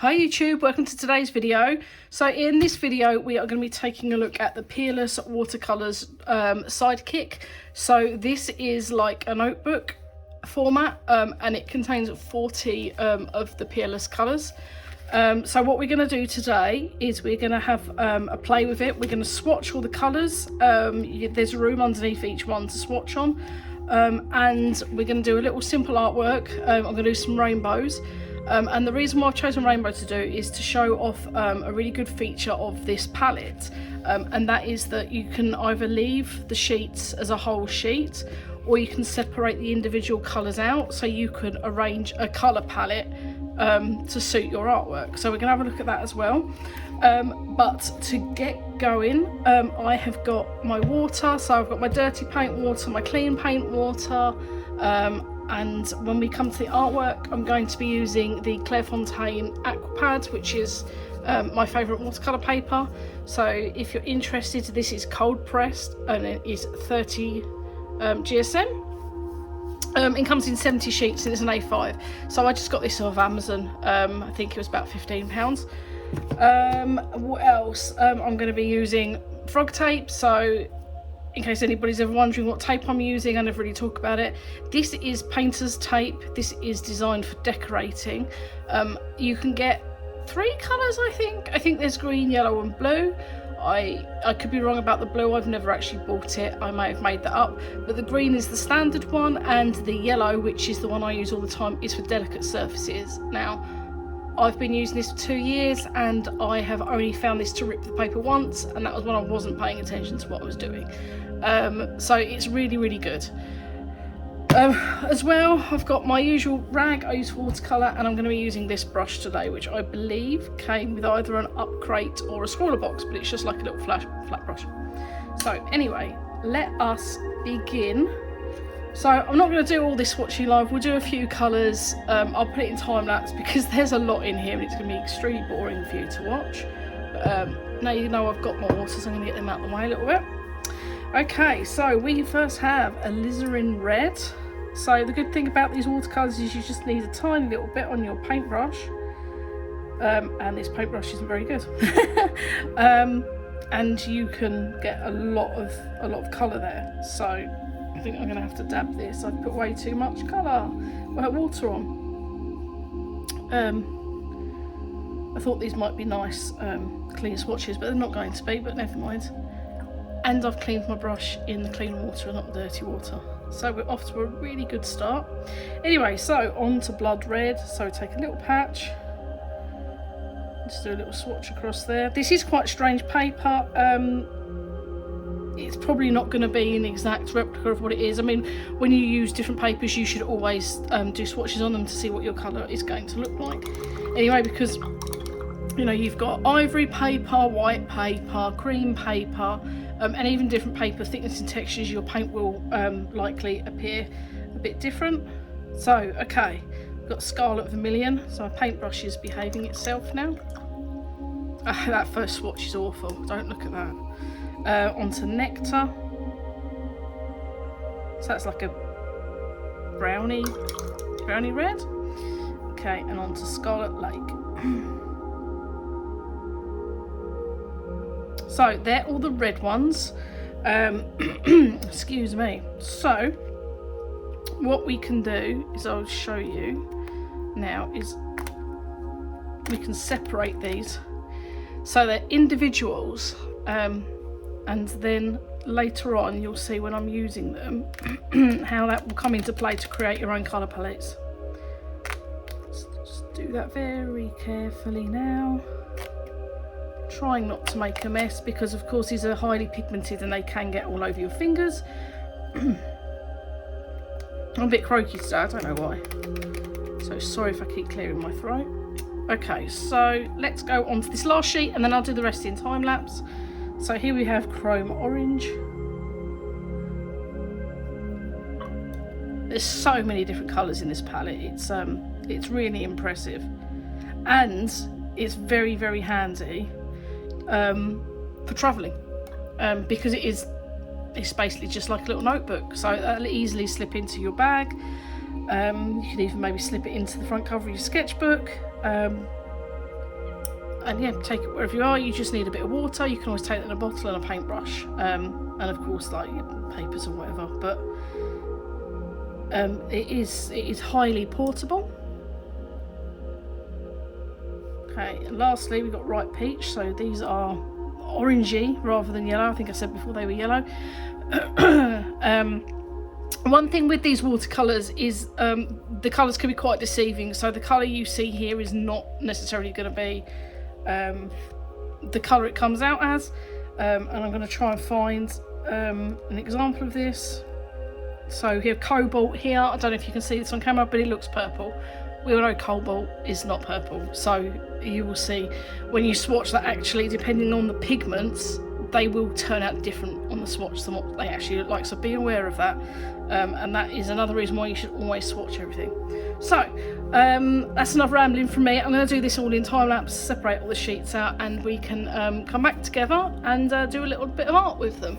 Hi YouTube, welcome to today's video. So in this video we are going to be taking a look at the Peerless Watercolors Sidekick. So this is like a notebook format and it contains 40 of the Peerless colours. So what we're going to do today is we're going to have a play with it. We're going to swatch all the colours. There's a room underneath each one to swatch on, and we're going to do a little simple artwork. I'm going to do some rainbows. And the reason why I've chosen rainbow to do is to show off a really good feature of this palette, and that is that you can either leave the sheets as a whole sheet, or you can separate the individual colours out, so you could arrange a colour palette to suit your artwork. So we're going to have a look at that as well. But to get going, I have got my water, so I've got my dirty paint water, my clean paint water, and when we come to the artwork, I'm going to be using the Clairefontaine Aquapad, which is my favourite watercolour paper. So if you're interested, this is cold pressed and it is 30 GSM. It comes in 70 sheets and it's an A5. So I just got this off Amazon. I think it was about £15. What else? I'm going to be using frog tape. So in case anybody's ever wondering what tape I'm using, I never really talk about it. This is painter's tape. This is designed for decorating. You can get 3 colours, I think. I think there's green, yellow and blue. I could be wrong about the blue. I've never actually bought it. I may have made that up. But the green is the standard one, and the yellow, which is the one I use all the time, is for delicate surfaces. Now, I've been using this for 2 years and I have only found this to rip the paper once, and that was when I wasn't paying attention to what I was doing. So it's really, really good. As well, I've got my usual rag. I use watercolour, and I'm going to be using this brush today, which I believe came with either an up crate or a scrawler box, but it's just like a little flat brush. So anyway, let us begin. So I'm not going to do all this swatching live. We'll do a few colours. I'll put it in time lapse because there's a lot in here and it's going to be extremely boring for you to watch. But now you know I've got my water, so I'm going to get them out of the way a little bit. Okay, so we first have alizarin red. So the good thing about these watercolours is you just need a tiny little bit on your paintbrush. And this paintbrush isn't very good. And you can get a lot of colour there. So I think I'm going to have to dab this. I've put way too much colour, water on. I thought these might be nice clean swatches, but they're not going to be, but never mind. And I've cleaned my brush in the clean water and not the dirty water. So we're off to a really good start. Anyway, so on to blood red. So take a little patch. Just do a little swatch across there. This is quite strange paper. It's probably not going to be an exact replica of what it is. I mean, when you use different papers, you should always do swatches on them to see what your colour is going to look like. Anyway, because you know, you've got ivory paper, white paper, cream paper, and even different paper thickness and textures, your paint will likely appear a bit different. So, okay, we've got Scarlet Vermilion, so our paintbrush is behaving itself now. That first swatch is awful, don't look at that. Onto Nectar. So that's like a brownie red. Okay, and onto Scarlet Lake. So they're all the red ones. Excuse me. So what we can do is, I'll show you now, is we can separate these so they're individuals, and then later on you'll see when I'm using them how that will come into play to create your own colour palettes. Just do that very carefully now. Trying not to make a mess because of course these are highly pigmented and they can get all over your fingers. I'm a bit croaky today, I don't know why. So sorry if I keep clearing my throat. Okay, so let's go on to this last sheet and then I'll do the rest in time lapse. So here we have Chrome Orange. There's so many different colours in this palette. It's really impressive. And it's very, very handy for travelling, because it's basically just like a little notebook, so it'll easily slip into your bag. You can even maybe slip it into the front cover of your sketchbook. And yeah, take it wherever you are. You just need a bit of water. You can always take it in a bottle and a paintbrush, and of course like papers or whatever. But it is highly portable. Okay, and lastly we've got ripe peach. So these are orangey rather than yellow. I think I said before they were yellow. One thing with these watercolours is the colours can be quite deceiving. So the colour you see here is not necessarily going to be the colour it comes out as. And I'm going to try and find an example of this. So here, cobalt here. I don't know if you can see this on camera, but it looks purple. We all know cobalt is not purple. So you will see when you swatch that actually, depending on the pigments, they will turn out different on the swatch than what they actually look like. So be aware of that. And that is another reason why you should always swatch everything. So that's enough rambling from me. I'm going to do this all in time lapse, separate all the sheets out, and we can come back together and do a little bit of art with them.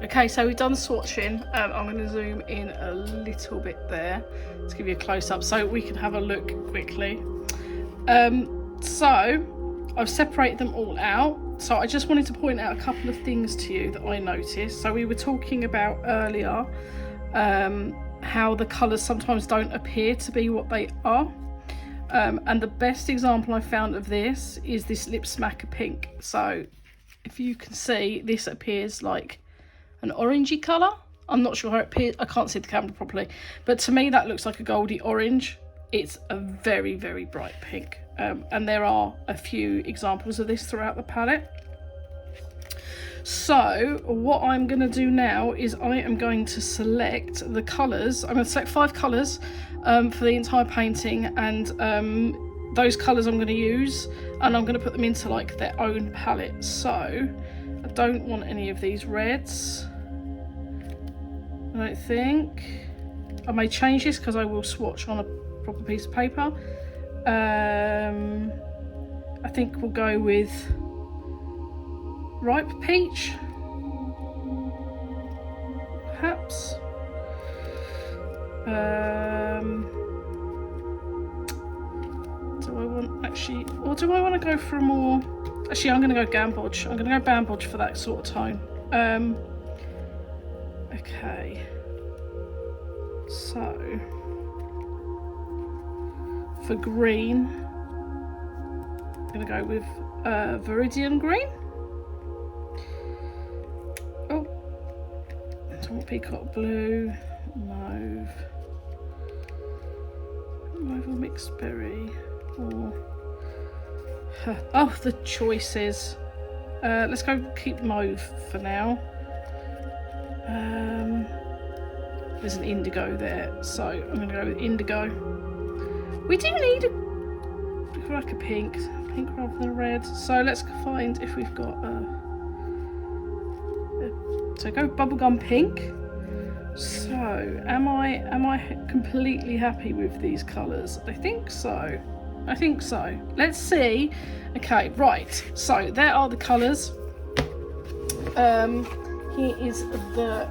Okay, so we've done swatching. I'm going to zoom in a little bit there to give you a close-up so we can have a look quickly. So I've separated them all out. So I just wanted to point out a couple of things to you that I noticed. So we were talking about earlier how the colours sometimes don't appear to be what they are. And the best example I found of this is this Lip Smacker Pink. So if you can see, this appears like an orangey colour. I'm not sure how it appears. I can't see the camera properly, but to me that looks like a goldy orange. It's a very, very bright pink, and there are a few examples of this throughout the palette. So what I'm going to do now is I am going to select the colours. I'm going to select 5 colours for the entire painting, and those colours I'm going to use, and I'm going to put them into like their own palette. So I don't want any of these reds, I don't think. I may change this because I will swatch on a proper piece of paper. I think we'll go with ripe peach, perhaps. Do I want actually, or do I want to go for a more? Actually, I'm going to go gamboge. I'm going to go bamboge for that sort of tone. Okay. So for green, I'm going to go with Viridian green. Oh, I peacock blue, mauve or mixed berry, or oh, the choices. Let's go keep mauve for now. There's an indigo there, so I'm going to go with indigo. We do need like a pink rather than a red. So let's find if we've got so go bubblegum pink. So am I completely happy with these colours? I think so. Let's see. Okay, right. So there are the colours. Here is the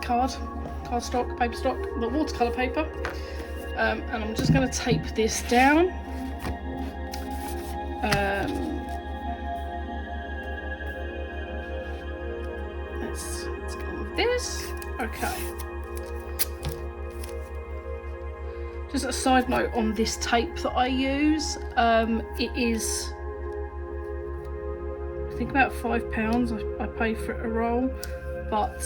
card stock, paper stock, the watercolour paper. And I'm just going to tape this down. Let's go with this. Okay. Just a side note on this tape that I use, it is, I think, about £5 I pay for it a roll, but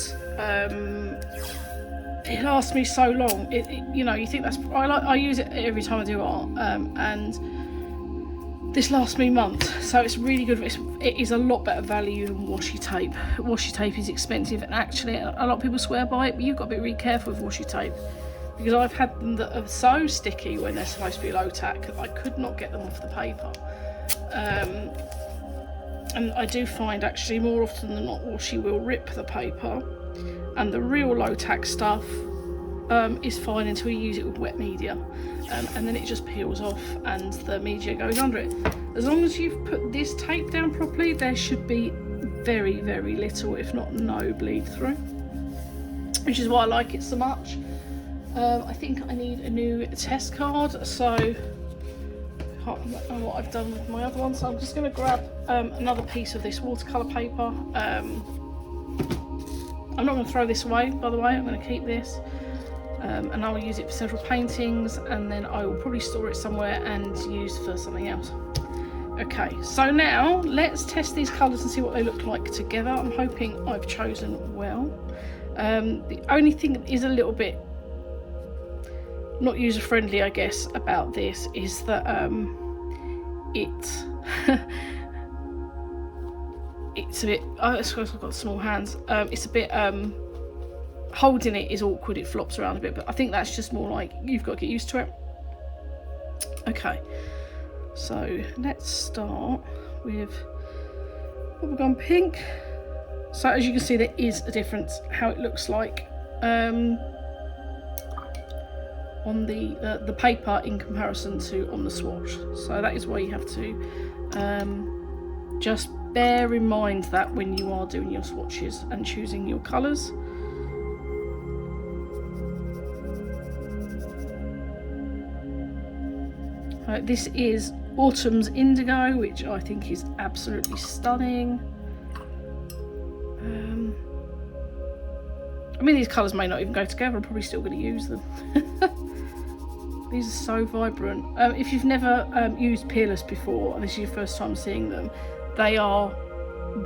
it lasts me so long. You know, you think that's, I use it every time I do art, and this lasts me months, so it's really good. It is a lot better value than washi tape. Washi tape is expensive, and actually a lot of people swear by it, but you've got to be really careful with washi tape, because I've had them that are so sticky when they're supposed to be low tack, I could not get them off the paper. And I do find actually more often than not washi will rip the paper, and the real low tack stuff is fine until you use it with wet media, and then it just peels off and the media goes under it. As long as you've put this tape down properly, there should be very, very little, if not no, bleed through, which is why I like it so much. I think I need a new test card, so I don't know what I've done with my other one, so I'm just going to grab another piece of this watercolour paper. I'm not going to throw this away, by the way, I'm going to keep this. And I will use it for several paintings, and then I will probably store it somewhere and use for something else. Okay, so now let's test these colours and see what they look like together. I'm hoping I've chosen well. The only thing that is a little bit not user friendly, I guess, about this is that it's a bit, I suppose I've got small hands, it's a bit holding it is awkward, it flops around a bit, but I think that's just more like you've got to get used to it. Okay, so let's start with bubblegum pink. So as you can see, there is a difference how it looks like on the paper in comparison to on the swatch, so that is why you have to just bear in mind that when you are doing your swatches and choosing your colours. This is Autumn's Indigo, which I think is absolutely stunning. I mean, these colours may not even go together, I'm probably still going to use them. These are so vibrant. If you've never used Peerless before, and this is your first time seeing them, they are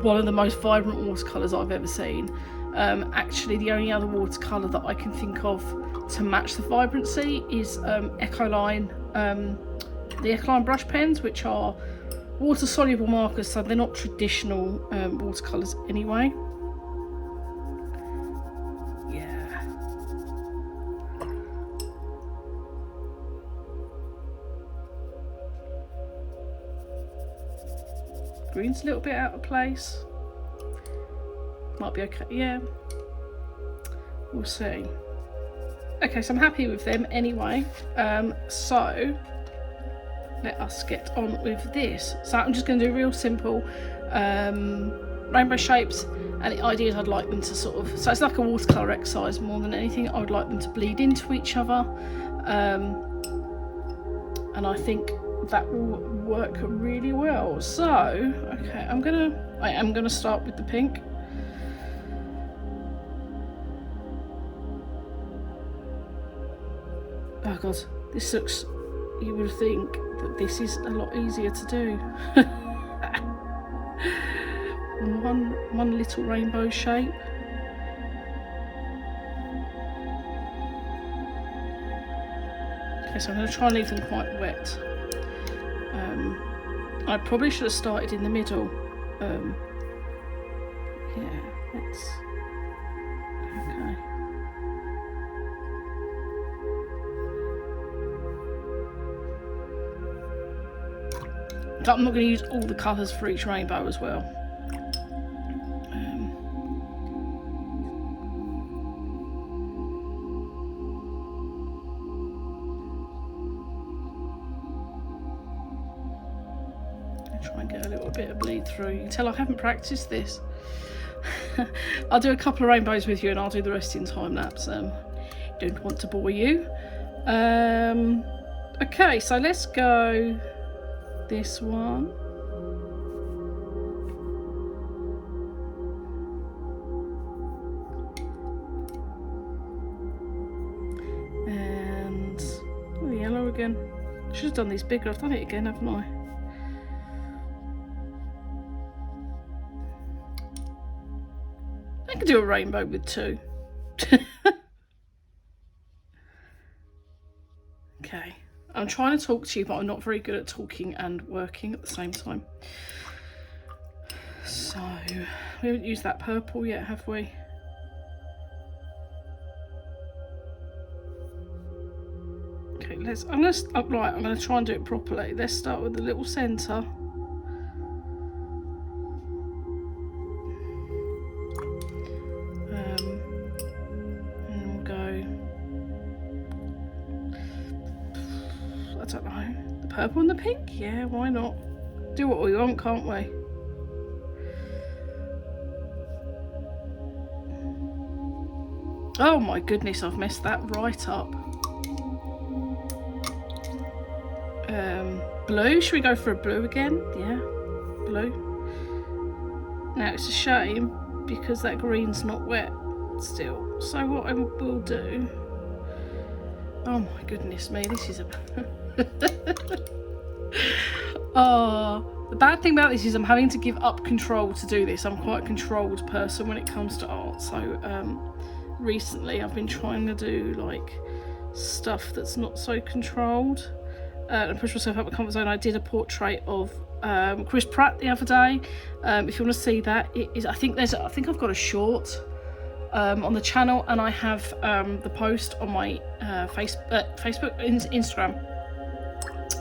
one of the most vibrant watercolours I've ever seen. Actually, the only other watercolour that I can think of to match the vibrancy is Ecoline. The Ecoline brush pens, which are water soluble markers, so they're not traditional watercolours anyway. Yeah. Green's a little bit out of place. Might be okay, yeah. We'll see. Okay, so I'm happy with them anyway. So let us get on with this. So I'm just going to do real simple rainbow shapes, and the idea is I'd like them to sort of, so it's like a watercolour exercise more than anything. I would like them to bleed into each other, and I think that will work really well. So okay, I am gonna start with the pink. Oh god, this looks, you would think that this is a lot easier to do. one little rainbow shape. Okay, so I'm going to try and leave them quite wet. I probably should have started in the middle. Yeah, let's, okay. I'm not going to use all the colours for each rainbow as well. I'll try and get a little bit of bleed through. You can tell I haven't practiced this. I'll do a couple of rainbows with you and I'll do the rest in time lapse. Don't want to bore you. Okay, so let's go this one. And again. I should have done these bigger. I've done it again, haven't I? I could do a rainbow with 2. Okay. I'm trying to talk to you, but I'm not very good at talking and working at the same time. So, we haven't used that purple yet, have we? Okay, I'm gonna try and do it properly. Let's start with the little centre. And we'll go, I don't know, the purple and the pink? Yeah, why not? Do what we want, can't we? Oh my goodness, I've messed that right up. Blue, should we go for a blue again? Yeah, blue. Now it's a shame because that green's not wet still. So what I will do, oh my goodness me, this is a the bad thing about this is I'm having to give up control to do this. I'm quite a controlled person when it comes to art, so recently I've been trying to do like stuff that's not so controlled and push myself out my comfort zone. I did a portrait of Chris Pratt the other day. If you want to see that, it is, I think I've got a short on the channel, and I have the post on my Facebook, Instagram.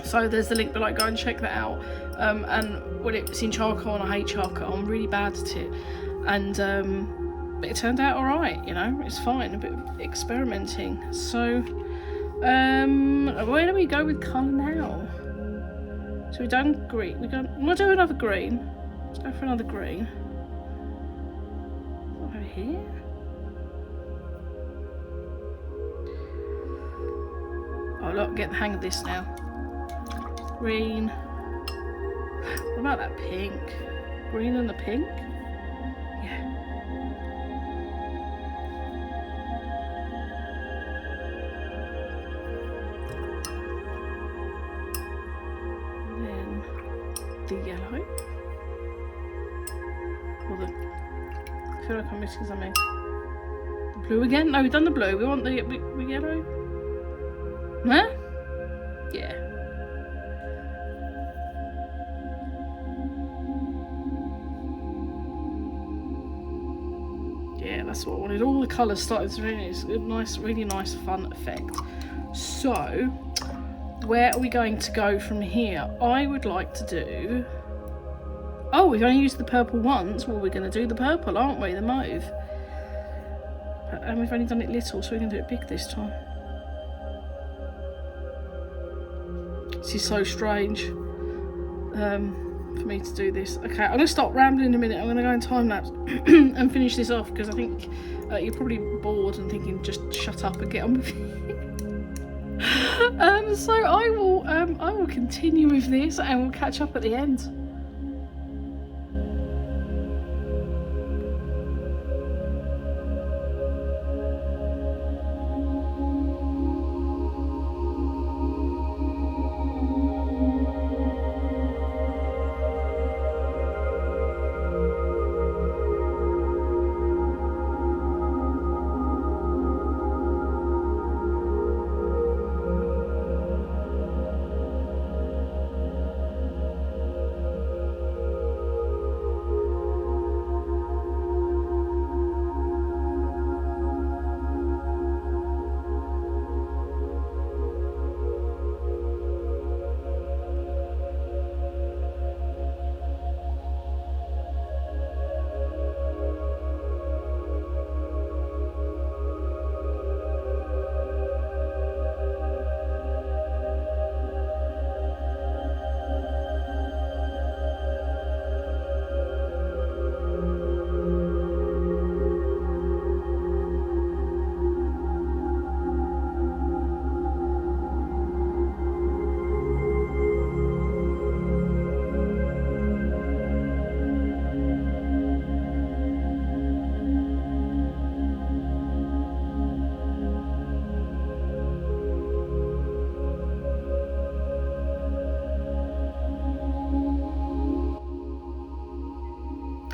So there's the link below. Go and check that out. And when it's in charcoal, and I hate charcoal, I'm really bad at it. And but it turned out all right. You know, it's fine. A bit of experimenting. So where do we go with colour now? So we've done green. We'll do another green. Let's go for another green. Over here. Oh look, get the hang of this now. Green. What about that pink? Green and the pink? Yeah. And then the yellow. Or the, I feel like I'm missing something. The blue again? No, we've done the blue. We want the yellow. Huh? Yeah. Yeah, that's what I wanted. All the colours started to really, it's a nice, really nice, fun effect. So, where are we going to go from here? I would like to do. Oh, we've only used the purple once. Well, we're going to do the purple, aren't we? The mauve. And we've only done it little, so we're going to do it big this time. This is so strange for me to do this. Okay, I'm going to stop rambling in a minute. I'm going to go in time lapse and finish this off, because I think you're probably bored and thinking just shut up and get on with it. So I will continue with this and we'll catch up at the end.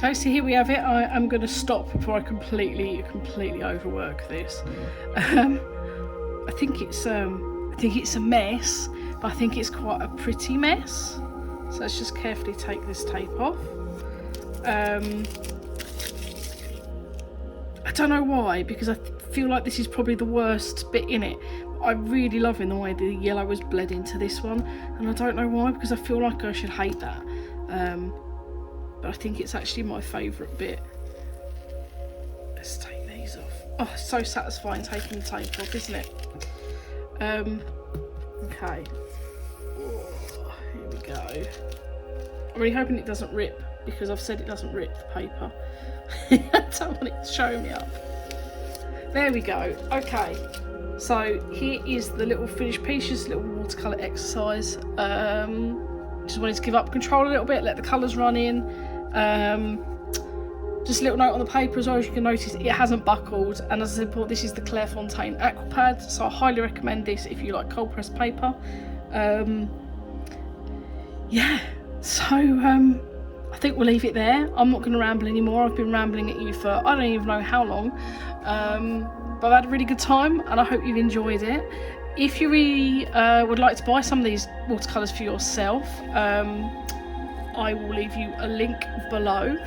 Okay, so here we have it. I am going to stop before I completely overwork this. I think it's a mess, but I think it's quite a pretty mess. So let's just carefully take this tape off. I don't know why, because I feel like this is probably the worst bit in it. I'm really loving the way the yellow was bled into this one, and I don't know why, because I feel like I should hate that. But I think it's actually my favourite bit. Let's take these off. Oh, it's so satisfying taking the tape off, isn't it? Okay. Oh, here we go. I'm really hoping it doesn't rip, because I've said it doesn't rip the paper. I don't want it to show me up. There we go. Okay. So here is the little finished piece, just a little watercolour exercise. Just wanted to give up control a little bit, let the colours run in. Just a little note on the paper as well, as you can notice it hasn't buckled, and as I said before, this is the Clairefontaine Aqua Pad, so I highly recommend this if you like cold pressed paper. Yeah, so I think we'll leave it there. I'm not going to ramble anymore. I've been rambling at you for I don't even know how long, but I've had a really good time and I hope you've enjoyed it. If you really would like to buy some of these watercolours for yourself, I will leave you a link below.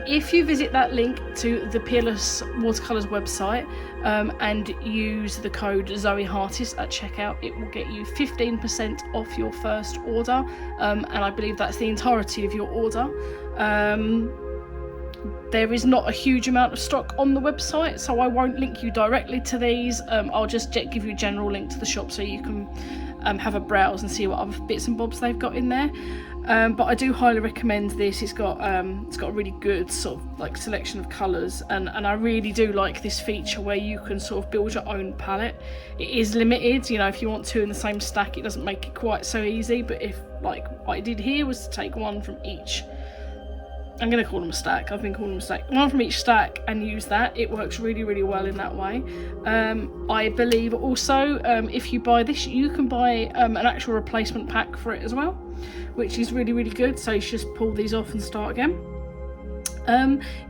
If you visit that link to the Peerless Watercolours website and use the code ZoeHartist at checkout, it will get you 15% off your first order, and I believe that's the entirety of your order. There is not a huge amount of stock on the website, so I won't link you directly to these. I'll just give you a general link to the shop so you can have a browse and see what other bits and bobs they've got in there. But I do highly recommend this. It's got a really good sort of like selection of colours, and I really do like this feature where you can sort of build your own palette. It is limited, you know, if you want two in the same stack, it doesn't make it quite so easy. But if, like what I did here was to take one from each, I'm going to call them a stack, I've been calling them a stack, one from each stack, and use that. It works really well in that way. I believe also if you buy this, you can buy an actual replacement pack for it as well, which is really good. So you just pull these off and start again.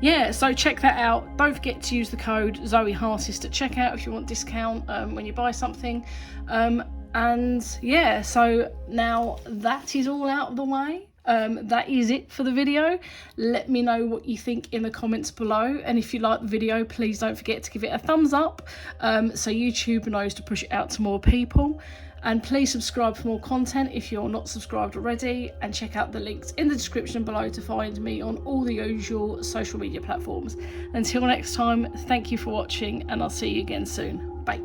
Yeah, so check that out. Don't forget to use the code ZoeHartist at checkout if you want discount when you buy something. And yeah, so now that is all out of the way. That is it for the video. Let me know what you think in the comments below, and if you like the video, please don't forget to give it a thumbs up so YouTube knows to push it out to more people. And please subscribe for more content if you're not subscribed already, and check out the links in the description below to find me on all the usual social media platforms. Until next time, thank you for watching, and I'll see you again soon. Bye.